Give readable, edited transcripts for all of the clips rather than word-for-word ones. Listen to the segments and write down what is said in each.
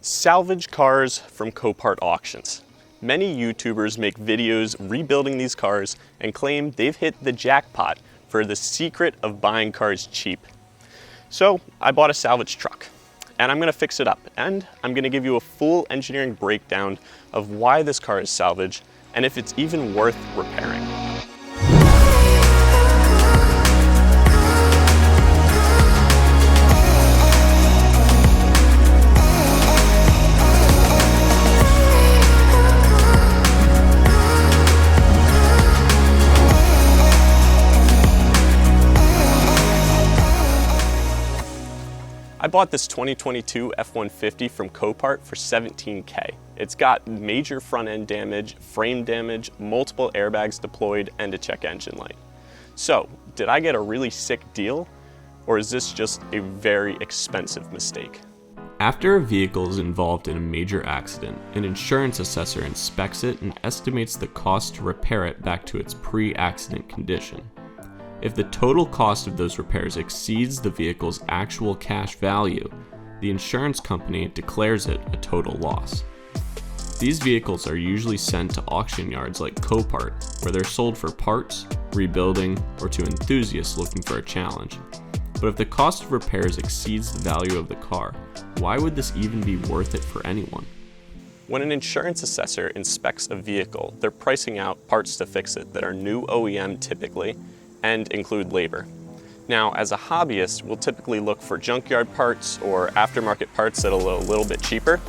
Salvage cars from Copart auctions. Many YouTubers make videos rebuilding these cars and claim they've hit the jackpot for the secret of buying cars cheap. So I bought a salvage truck and I'm gonna fix it up, and I'm gonna give you a full engineering breakdown of why this car is salvage and if it's even worth repairing. I bought this 2022 F150 from Copart for $17K. It's got major front end damage, frame damage, multiple airbags deployed, and a check engine light. So, did I get a really sick deal? Or is this just a very expensive mistake? After a vehicle is involved in a major accident, an insurance assessor inspects it and estimates the cost to repair it back to its pre-accident condition. If the total cost of those repairs exceeds the vehicle's actual cash value, the insurance company declares it a total loss. These vehicles are usually sent to auction yards like Copart, where they're sold for parts, rebuilding, or to enthusiasts looking for a challenge. But if the cost of repairs exceeds the value of the car, why would this even be worth it for anyone? When an insurance assessor inspects a vehicle, they're pricing out parts to fix it that are new OEM typically, and include labor. Now, as a hobbyist, we'll typically look for junkyard parts or aftermarket parts that are a little bit cheaper.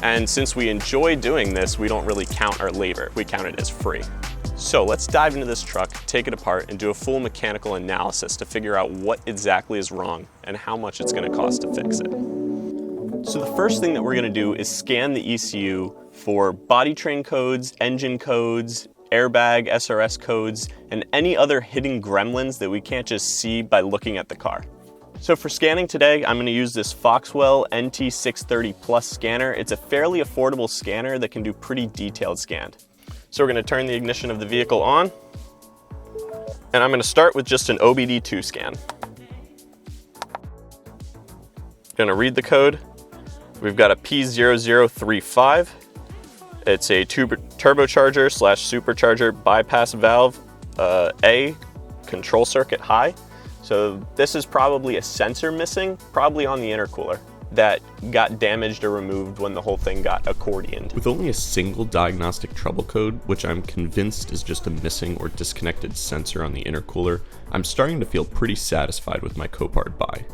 And since we enjoy doing this, we don't really count our labor. We count it as free. So let's dive into this truck, take it apart, and do a full mechanical analysis to figure out what exactly is wrong and how much it's gonna cost to fix it. So the first thing that we're gonna do is scan the ECU for body train codes, engine codes, airbag, SRS codes, and any other hidden gremlins that we can't just see by looking at the car. So for scanning today, I'm going to use this Foxwell NT630 Plus scanner. It's a fairly affordable scanner that can do pretty detailed scans. So we're going to turn the ignition of the vehicle on, and I'm going to start with just an OBD2 scan. Going to read the code. We've got a P0035. It's a turbocharger / supercharger bypass valve A control circuit high. So this is probably a sensor missing, probably on the intercooler, that got damaged or removed when the whole thing got accordioned. With only a single diagnostic trouble code, which I'm convinced is just a missing or disconnected sensor on the intercooler, I'm starting to feel pretty satisfied with my Copart buy.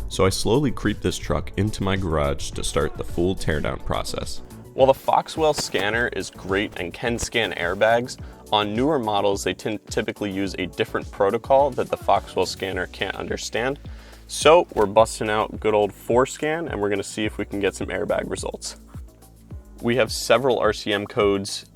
So I slowly creep this truck into my garage to start the full teardown process. While the Foxwell scanner is great and can scan airbags, on newer models they typically use a different protocol that the Foxwell scanner can't understand. So we're busting out good old FORScan and we're going to see if we can get some airbag results. We have several RCM codes,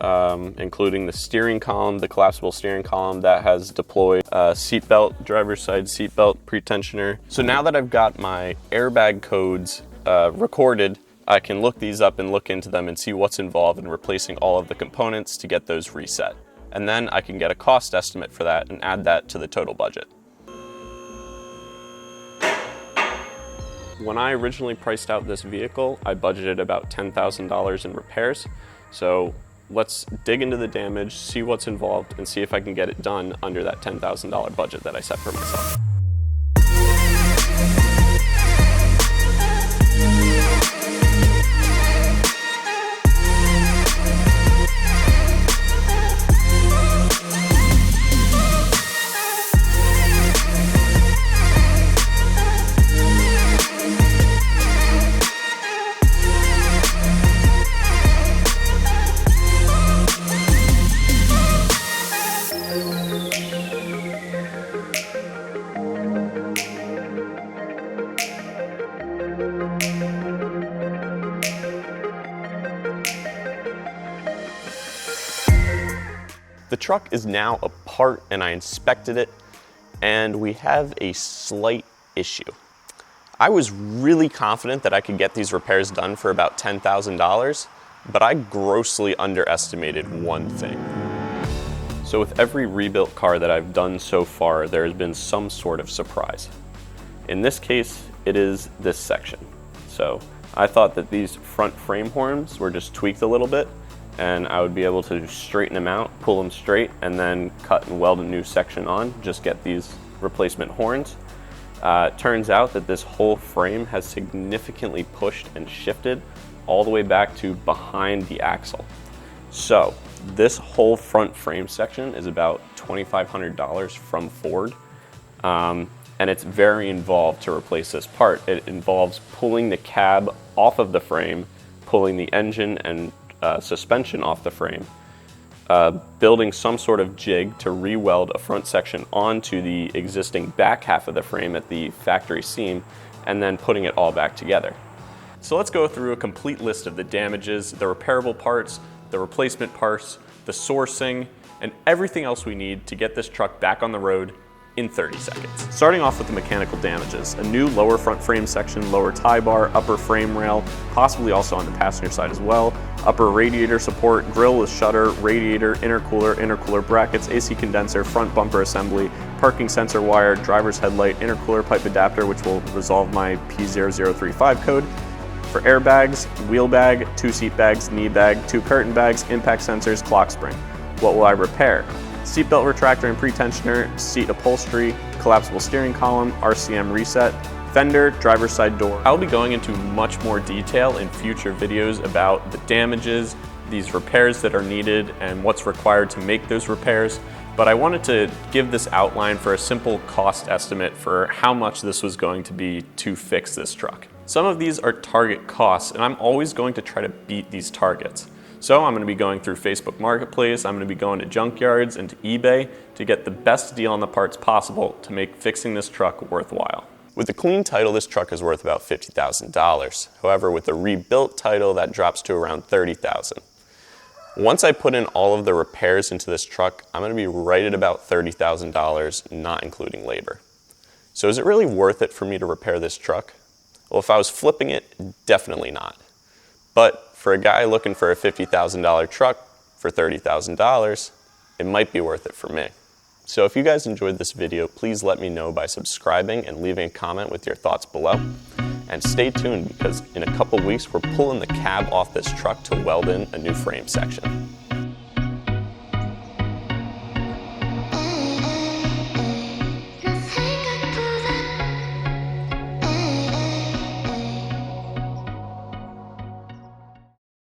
including the steering column, the collapsible steering column that has deployed seatbelt, driver's side seatbelt pretensioner. So now that I've got my airbag codes recorded, I can look these up and look into them and see what's involved in replacing all of the components to get those reset. And then I can get a cost estimate for that and add that to the total budget. When I originally priced out this vehicle, I budgeted about $10,000 in repairs. So let's dig into the damage, see what's involved, and see if I can get it done under that $10,000 budget that I set for myself. The truck is now apart and I inspected it, and we have a slight issue. I was really confident that I could get these repairs done for about $10,000, but I grossly underestimated one thing. So with every rebuilt car that I've done so far, there has been some sort of surprise. In this case, it is this section. So I thought that these front frame horns were just tweaked a little bit, and I would be able to straighten them out, pull them straight, and then cut and weld a new section on, just get these replacement horns. It turns out that this whole frame has significantly pushed and shifted all the way back to behind the axle. So this whole front frame section is about $2,500 from Ford. And it's very involved to replace this part. It involves pulling the cab off of the frame, pulling the engine and suspension off the frame, building some sort of jig to re-weld a front section onto the existing back half of the frame at the factory seam, and then putting it all back together. So let's go through a complete list of the damages, the repairable parts, the replacement parts, the sourcing, and everything else we need to get this truck back on the road in 30 seconds. Starting off with the mechanical damages, a new lower front frame section, lower tie bar, upper frame rail, possibly also on the passenger side as well, upper radiator support, grille with shutter, radiator, intercooler brackets, AC condenser, front bumper assembly, parking sensor wire, driver's headlight, intercooler pipe adapter, which will resolve my P0035 code. For airbags, wheel bag, 2 seat bags, knee bag, 2 curtain bags, impact sensors, clock spring. What will I repair? Seatbelt retractor and pretensioner, seat upholstery, collapsible steering column, RCM reset, fender, driver's side door. I'll be going into much more detail in future videos about the damages, these repairs that are needed, and what's required to make those repairs. But I wanted to give this outline for a simple cost estimate for how much this was going to be to fix this truck. Some of these are target costs, and I'm always going to try to beat these targets. So I'm going to be going through Facebook Marketplace, I'm going to be going to junkyards and to eBay to get the best deal on the parts possible to make fixing this truck worthwhile. With a clean title, this truck is worth about $50,000. However, with a rebuilt title, that drops to around $30,000. Once I put in all of the repairs into this truck, I'm going to be right at about $30,000, not including labor. So is it really worth it for me to repair this truck? Well, if I was flipping it, definitely not. But for a guy looking for a $50,000 truck for $30,000, it might be worth it for me. So if you guys enjoyed this video, please let me know by subscribing and leaving a comment with your thoughts below. And stay tuned, because in a couple weeks we're pulling the cab off this truck to weld in a new frame section.